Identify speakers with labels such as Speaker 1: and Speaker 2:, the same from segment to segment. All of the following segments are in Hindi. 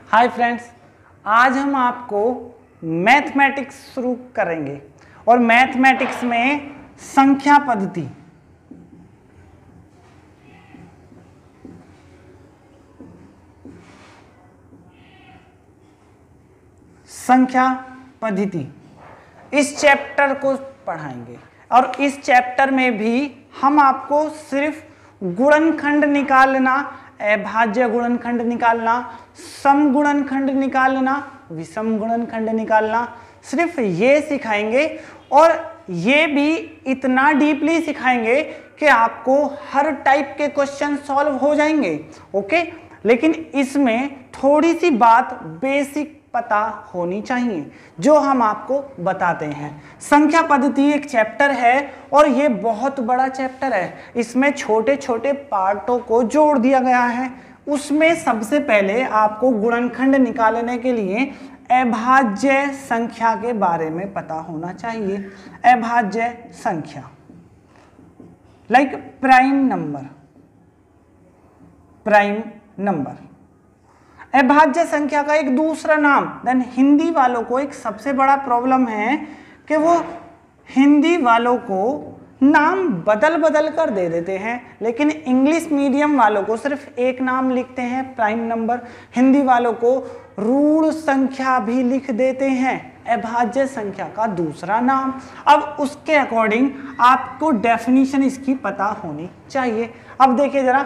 Speaker 1: हाय फ्रेंड्स, आज हम आपको मैथमेटिक्स शुरू करेंगे और मैथमेटिक्स में संख्या पद्धति इस चैप्टर को पढ़ाएंगे। और इस चैप्टर में भी हम आपको सिर्फ गुणनखंड निकालना, अभाज्य गुणनखंड निकालना, सम गुणनखंड निकालना, विषम गुणनखंड निकालना, सिर्फ ये सिखाएंगे। और ये भी इतना डीपली सिखाएंगे कि आपको हर टाइप के क्वेश्चन सॉल्व हो जाएंगे। ओके, लेकिन इसमें थोड़ी सी बात बेसिक पता होनी चाहिए जो हम आपको बताते हैं। संख्या पद्धति एक चैप्टर है और ये बहुत बड़ा चैप्टर है। इसमें छोटे छोटे पार्टों को जोड़ दिया गया है। उसमें सबसे पहले आपको गुणनखंड निकालने के लिए अभाज्य संख्या के बारे में पता होना चाहिए। अभाज्य संख्या लाइक प्राइम नंबर अभाज्य संख्या का एक दूसरा नाम। देन हिंदी वालों को एक सबसे बड़ा प्रॉब्लम है कि वो हिंदी वालों को नाम बदल बदल कर दे देते हैं, लेकिन इंग्लिश मीडियम वालों को सिर्फ एक नाम लिखते हैं, प्राइम नंबर। हिंदी वालों को ऋण संख्या भी लिख देते हैं, अभाज्य संख्या का दूसरा नाम। अब उसके अकॉर्डिंग आपको डेफिनेशन इसकी पता होनी चाहिए। अब देखिए जरा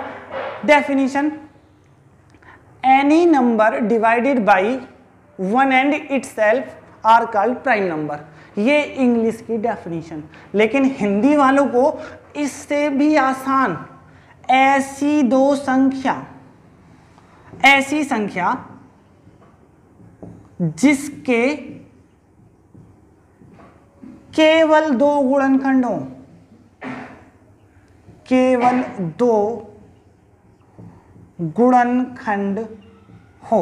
Speaker 1: definition, any number divided by one and itself are called prime number। ये इंग्लिश की डेफिनेशन। लेकिन हिंदी वालों को इससे भी आसान, ऐसी संख्या जिसके केवल दो गुणनखंड हो, केवल दो गुणनखंड हो,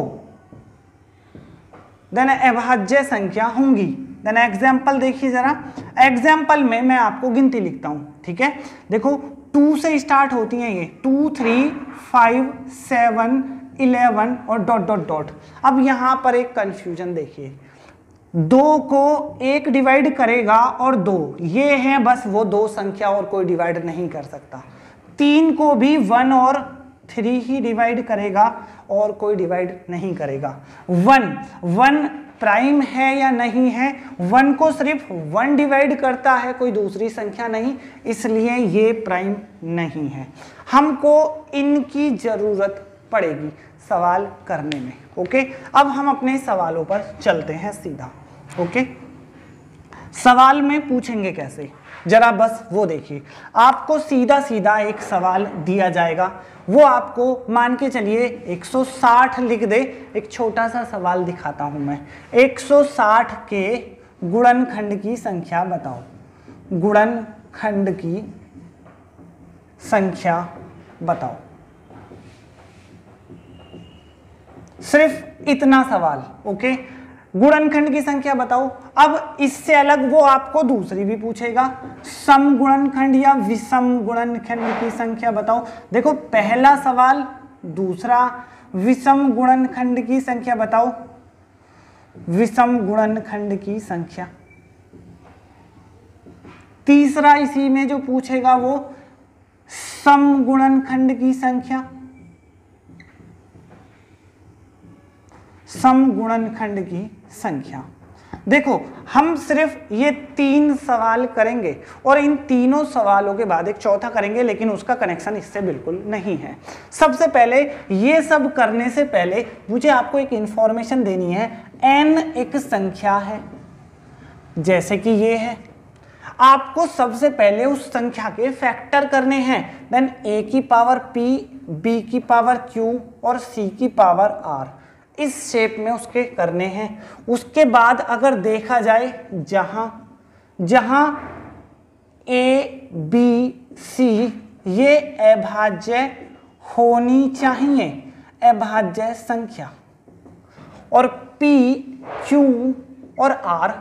Speaker 1: देन अभाज्य संख्या होंगी। देन एग्जाम्पल देखिए जरा। एग्जाम्पल में मैं आपको गिनती लिखता हूं, ठीक है। देखो 2 से स्टार्ट होती हैं ये, 2, 3, 5, 7, 11 और डॉट डॉट डॉट। अब यहां पर एक कंफ्यूजन देखिए, 2 को 1 डिवाइड करेगा और 2, ये है बस वो दो संख्या और कोई डिवाइड नहीं कर सकता। 3 को भी 1 और 3 ही डिवाइड करेगा और कोई डिवाइड नहीं करेगा। 1 प्राइम है या नहीं है, 1 को सिर्फ 1 डिवाइड करता है, कोई दूसरी संख्या नहीं, इसलिए ये प्राइम नहीं है। हमको इनकी जरूरत पड़ेगी सवाल करने में। ओके, अब हम अपने सवालों पर चलते हैं सीधा। ओके, सवाल में पूछेंगे कैसे, जरा बस वो देखिए। आपको सीधा सीधा एक सवाल दिया जाएगा, वो आपको मान के चलिए 160 लिख दे। एक छोटा सा सवाल दिखाता हूं मैं। 160 के गुणनखंड की संख्या बताओ, गुणनखंड की संख्या बताओ। सिर्फ इतना सवाल। ओके, गुणनखंड की संख्या बताओ। अब इससे अलग वो आपको दूसरी भी पूछेगा, सम गुणनखंड या विषम गुणनखंड की संख्या बताओ। देखो पहला सवाल, दूसरा विषम गुणनखंड की संख्या बताओ, विषम गुणनखंड की संख्या। तीसरा इसी में जो पूछेगा वो सम गुणनखंड की संख्या, सम गुणनखंड की संख्या। देखो हम सिर्फ ये 3 सवाल करेंगे और इन तीनों सवालों के बाद एक चौथा करेंगे, लेकिन उसका कनेक्शन इससे बिल्कुल नहीं है। सबसे पहले ये सब करने से पहले मुझे आपको एक इंफॉर्मेशन देनी है। n एक संख्या है, जैसे कि ये है। आपको सबसे पहले उस संख्या के फैक्टर करने हैं। देन a की पावर p, b की पावर q और c की पावर r, इस शेप में उसके करने हैं। उसके बाद अगर देखा जाए जहां A, B, C ये अभाज्य होनी चाहिए, अभाज्य संख्या, और P, Q और R,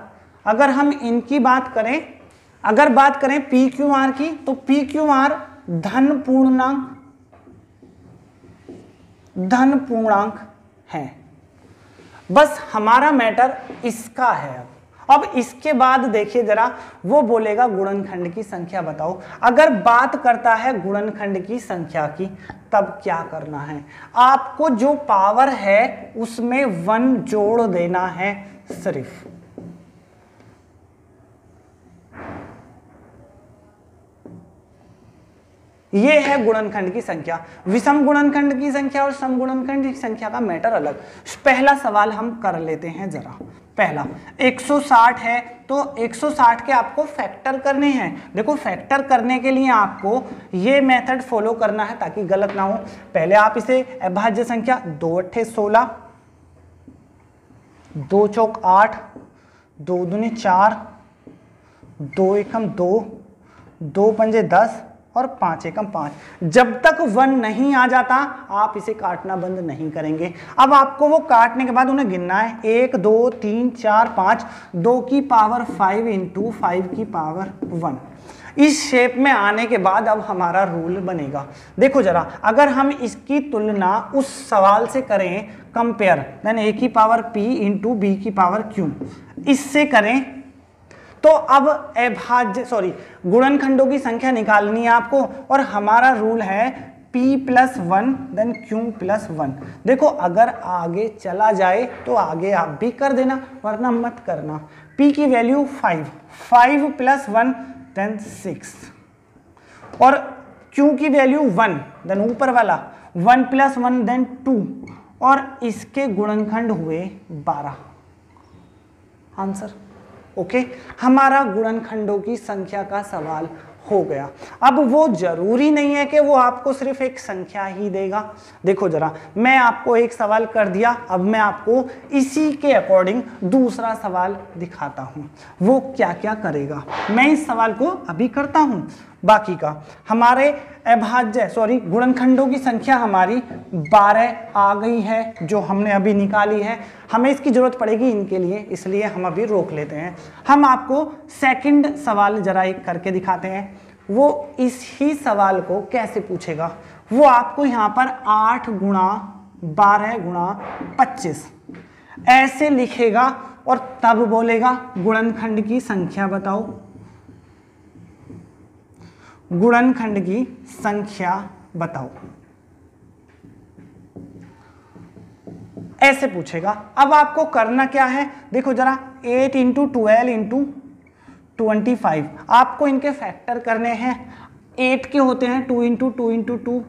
Speaker 1: अगर हम इनकी बात करें, अगर बात करें P, Q, R की, तो P, Q, R धन पूर्णांक हैं। बस हमारा मैटर इसका है। अब इसके बाद देखिए जरा, वो बोलेगा गुणनखंड की संख्या बताओ। अगर बात करता है गुणनखंड की संख्या की, तब क्या करना है, आपको जो पावर है उसमें 1 जोड़ देना है सिर्फ। ये है गुणनखंड की संख्या। विषम गुणनखंड की संख्या और सम गुणनखंड की संख्या का मैटर अलग। पहला सवाल हम कर लेते हैं जरा। पहला 160 है, तो 160 के आपको फैक्टर करने हैं। देखो फैक्टर करने के लिए आपको ये मेथड फॉलो करना है ताकि गलत ना हो। पहले आप इसे अभाज्य संख्या 2 अट्ठे 16, 2 चौक 8, 2 दूनी 4, 2 एकम 2, 2 पंजे 10 और 5 एकम 5। जब तक 1 नहीं आ जाता आप इसे काटना बंद नहीं करेंगे। अब आपको वो काटने के बाद उन्हें गिनना है, 1 2 3 4 5, 2 की पावर 5 इंटू 5 की पावर 1। इस शेप में आने के बाद अब हमारा रूल बनेगा। देखो जरा, अगर हम इसकी तुलना उस सवाल से करें कंपेयर, देन a की पावर p इंटू बी की पावर q, इससे करें तो अब अभाज्य गुणनखंडों की संख्या निकालनी है आपको, और हमारा रूल है p + 1 देन q + 1। देखो अगर आगे चला जाए तो आगे आप भी कर देना, वरना मत करना। p की वैल्यू 5 + 1 देन 6, और q की वैल्यू 1 देन ऊपर वाला 1 + 1 देन 2, और इसके गुणनखंड हुए 12। Answer okay. हमारा गुणनखंडों की संख्या का सवाल हो गया। अब वो जरूरी नहीं है कि वो आपको सिर्फ एक संख्या ही देगा। देखो जरा, मैं आपको एक सवाल कर दिया, अब मैं आपको इसी के अकॉर्डिंग दूसरा सवाल दिखाता हूँ वो क्या क्या करेगा। मैं इस सवाल को अभी करता हूँ। बाकी का हमारे गुणनखंडों की संख्या हमारी 12 आ गई है, जो हमने अभी निकाली है। हमें इसकी जरूरत पड़ेगी इनके लिए, इसलिए हम अभी रोक लेते हैं। हम आपको सेकंड सवाल जरा एक करके दिखाते हैं। वो इस ही सवाल को कैसे पूछेगा, वो आपको यहाँ पर 8 गुणा 12 गुणा 25 ऐसे लिखेगा, और तब बोलेगा गुणनखंड की संख्या बताओ। गुणनखंड की संख्या बताओ, ऐसे पूछेगा। अब आपको करना क्या है, देखो जरा, 8 इंटू 12 इंटू 25, आपको इनके फैक्टर करने हैं। 8 के होते हैं 2 इंटू 2 इंटू 2,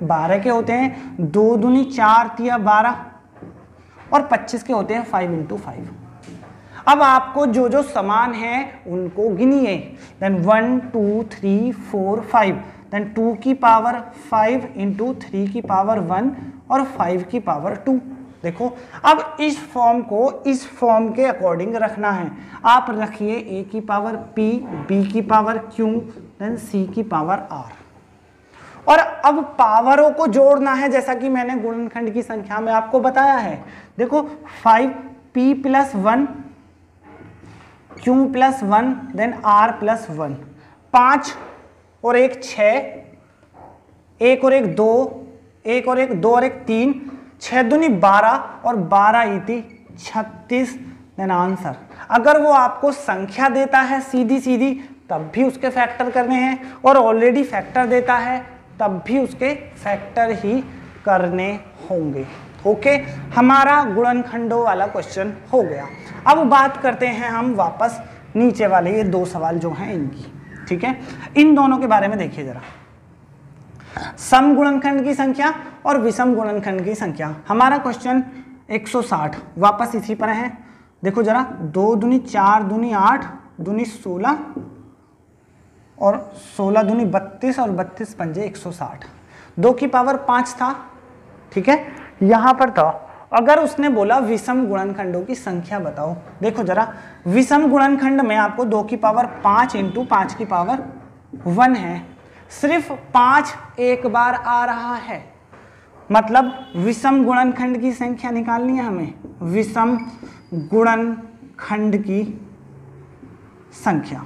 Speaker 1: 12 के होते हैं 2 दूनी 4 तिया 12, और 25 के होते हैं 5 इंटू 5। अब आपको जो जो समान है उनको गिनिए, देन 1 2 3 4 5, देन 2 की पावर 5 इंटू 3 की पावर 1 और 5 की पावर 2। देखो अब इस फॉर्म को इस फॉर्म के अकॉर्डिंग रखना है। आप रखिए a की पावर p, b की पावर q, देन c की पावर r, और अब पावरों को जोड़ना है जैसा कि मैंने गुणनखंड की संख्या में आपको बताया है। देखो 5p + 1 q + 1 देन r + 1, 5 और 1 6, 1 और 1 2, 1 और 1 2 और 1 3, 6 दूनी 12 और 12 इति 36, देन आंसर। अगर वो आपको संख्या देता है सीधी सीधी तब भी उसके फैक्टर करने हैं, और ऑलरेडी फैक्टर देता है तब भी उसके फैक्टर ही करने होंगे। ओके, हमारा गुणनखंडों वाला क्वेश्चन हो गया। अब बात करते हैं हम वापस नीचे वाले ये 2 सवाल जो हैं इनकी। ठीक है, इन दोनों के बारे में देखिए जरा, सम गुणनखंड की संख्या और विषम गुणनखंड की संख्या। हमारा क्वेश्चन 160 वापस इसी पर है। देखो जरा, 2 दूनी 4 दूनी 8 दूनी 16 और 16 दूनी 32 और 32 पंजे 160, 2 की पावर 5 था। ठीक है, यहां पर था। अगर उसने बोला विषम गुणनखंडों की संख्या बताओ, देखो जरा, विषम गुणनखंड में आपको 2 की पावर 5 इंटू 5 की पावर 1 है। सिर्फ 5 एक बार आ रहा है, मतलब विषम गुणनखंड की संख्या निकालनी है हमें। विषम गुणनखंड की संख्या,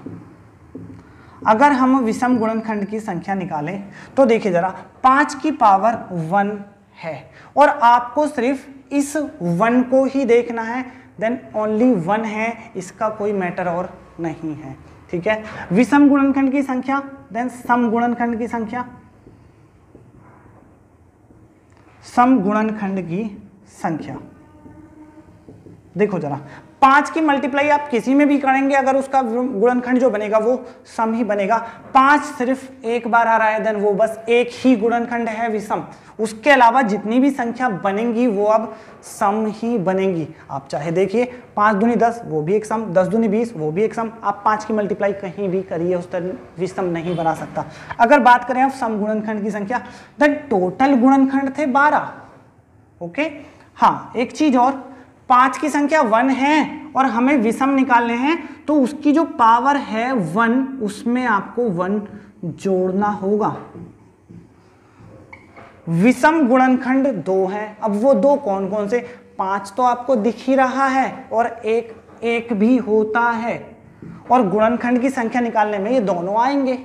Speaker 1: अगर हम विषम गुणनखंड की संख्या निकालें तो देखिए जरा, 5 की पावर 1 है और आपको सिर्फ इस 1 को ही देखना है, देन ओनली 1 है, इसका कोई मैटर और नहीं है। ठीक है, विषम गुणनखंड की संख्या, देन सम गुणनखंड की संख्या, सम गुणनखंड की संख्या। देखो जरा 5 की मल्टीप्लाई आप किसी में भी करेंगे, अगर उसका गुणनखंड जो बनेगा वो सम ही बनेगा। 5 सिर्फ एक बार आ रहा है, देन वो बस एक ही गुणनखंड है विषम। उसके अलावा जितनी भी संख्या बनेंगी वो अब सम ही बनेंगी। आप चाहे देखिए 5 दूनी 10 वो भी एक सम, 10 दूनी 20 वो भी एक सम। आप 5 की मल्टीप्लाई कहीं भी करिए उस तरह विषम नहीं बना सकता। अगर बात करें अब सम गुणनखंड की संख्या, देन टोटल गुणनखंड थे 12। ओके, हाँ एक चीज और, 5 की संख्या 1 है और हमें विषम निकालने हैं, तो उसकी जो पावर है 1 उसमें आपको 1 जोड़ना होगा। विषम गुणनखंड 2 है, अब वो 2 कौन कौन से, 5 तो आपको दिख ही रहा है और एक भी होता है, और गुणनखंड की संख्या निकालने में ये दोनों आएंगे।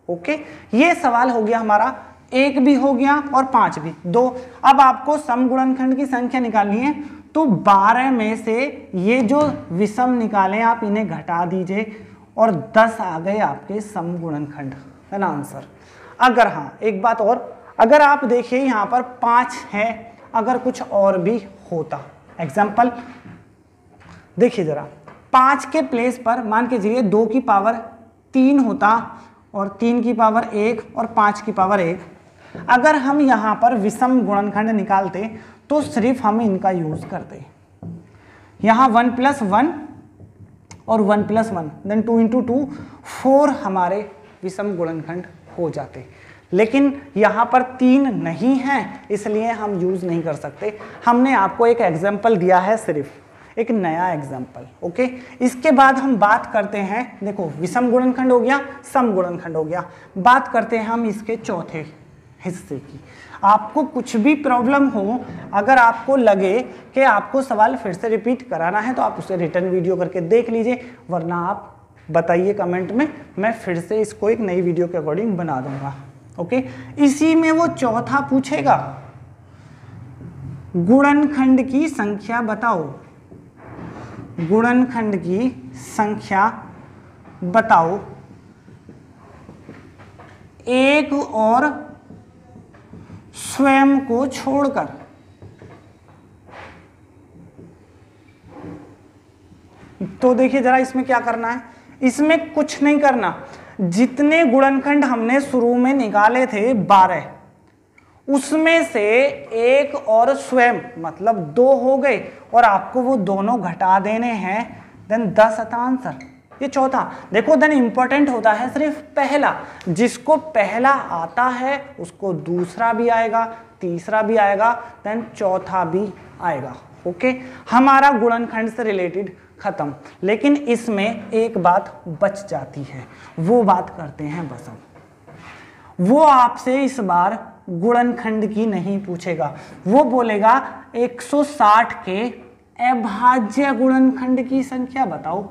Speaker 1: ओके, ये सवाल हो गया हमारा, 1 भी हो गया और 5 भी, 2। अब आपको सम गुणनखंड की संख्या निकालनी है, तो 12 में से ये जो विषम निकालें आप इन्हें घटा दीजिए और 10 आ गए आपके सम गुणनखंड, है ना आंसर। अगर हाँ एक बात और, अगर आप देखिए यहाँ पर 5 है, अगर कुछ और भी होता, एग्जाम्पल देखिए जरा, 5 के प्लेस पर मान के चलिए 2 की पावर 3 होता और 3 की पावर 1 और 5 की पावर 1। अगर हम यहाँ पर विषम गुणनखंड निकालते तो सिर्फ हम इनका यूज करते, यहाँ 1 + 1 और 1 + 1, देन 2 × 2 4 हमारे विषम गुणनखंड हो जाते। लेकिन यहाँ पर 3 नहीं है इसलिए हम यूज नहीं कर सकते। हमने आपको एक एग्जाम्पल दिया है, सिर्फ एक नया एग्जाम्पल। ओके, इसके बाद हम बात करते हैं, देखो विषम गुणनखंड हो गया, सम गुणनखंड हो गया, बात करते हैं हम इसके चौथे हिस्से की। आपको कुछ भी प्रॉब्लम हो, अगर आपको लगे कि आपको सवाल फिर से रिपीट कराना है तो आप उसे रिटर्न वीडियो करके देख लीजिए, वरना आप बताइए कमेंट में, मैं फिर से इसको एक नई वीडियो के अकॉर्डिंग बना दूंगा। ओके, इसी में वो चौथा पूछेगा, गुणनखंड की संख्या बताओ, गुणनखंड की संख्या बताओ एक और स्वयं को छोड़कर। तो देखिए जरा इसमें क्या करना है, इसमें कुछ नहीं करना, जितने गुणनखंड हमने शुरू में निकाले थे 12, उसमें से एक और स्वयं मतलब 2 हो गए और आपको वो दोनों घटा देने हैं, देन 10 आता आंसर। ये चौथा, देखो देन इंपॉर्टेंट होता है सिर्फ पहला, जिसको पहला आता है उसको दूसरा भी आएगा, तीसरा भी आएगा, देन चौथा भी आएगा। ओके, हमारा गुणनखंड से रिलेटेड खत्म। लेकिन इसमें एक बात बच जाती है, वो बात करते हैं बस हम। वो आपसे इस बार गुणनखंड की नहीं पूछेगा, वो बोलेगा 160 के अभाज्य गुणनखंड की संख्या बताओ,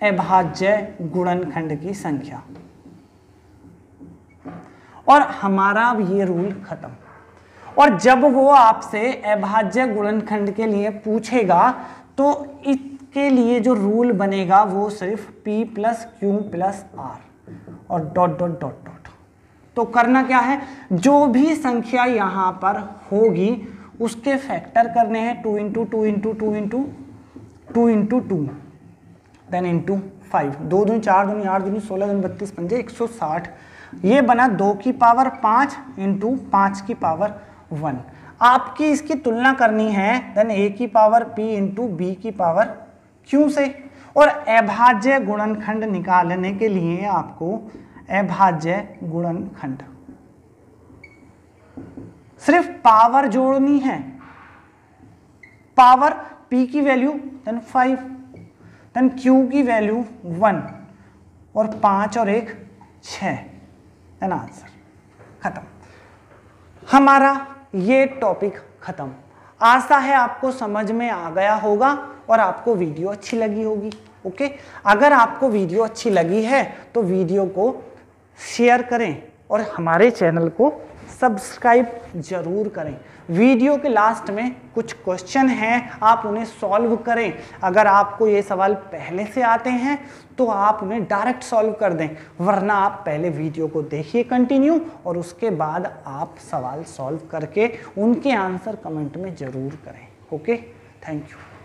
Speaker 1: अभाज्य गुणनखंड की संख्या। और हमारा अब ये रूल खत्म। और जब वो आपसे अभाज्य गुणनखंड के लिए पूछेगा तो इसके लिए जो रूल बनेगा वो सिर्फ P + Q + R और डॉट डॉट डॉट डॉट। तो करना क्या है, जो भी संख्या यहाँ पर होगी उसके फैक्टर करने हैं, 2 × 2 × 2 × 2 × 2 देन इंटू 5, 2 दूनी 4 दूनी 8 दूनी 16 दूनी 32 पंजे 160। ये बना 2 की पावर 5 इंटू 5 की पावर 1। आपकी इसकी तुलना करनी है देन a की पावर p इंटू b की पावर q से। और अभाज्य गुणनखंड निकालने के लिए आपको अभाज्य गुणनखंड सिर्फ पावर जोड़नी है, पावर p की वैल्यू देन 5 देन q की वैल्यू 1 और 5 और 1 6 देन आंसर खत्म। हमारा ये टॉपिक खत्म। आशा है आपको समझ में आ गया होगा और आपको वीडियो अच्छी लगी होगी। ओके, अगर आपको वीडियो अच्छी लगी है तो वीडियो को शेयर करें और हमारे चैनल को सब्सक्राइब जरूर करें। वीडियो के लास्ट में कुछ क्वेश्चन हैं, आप उन्हें सॉल्व करें। अगर आपको ये सवाल पहले से आते हैं तो आप उन्हें डायरेक्ट सॉल्व कर दें, वरना आप पहले वीडियो को देखिए कंटिन्यू और उसके बाद आप सवाल सॉल्व करके उनके आंसर कमेंट में जरूर करें। Okay, thank you.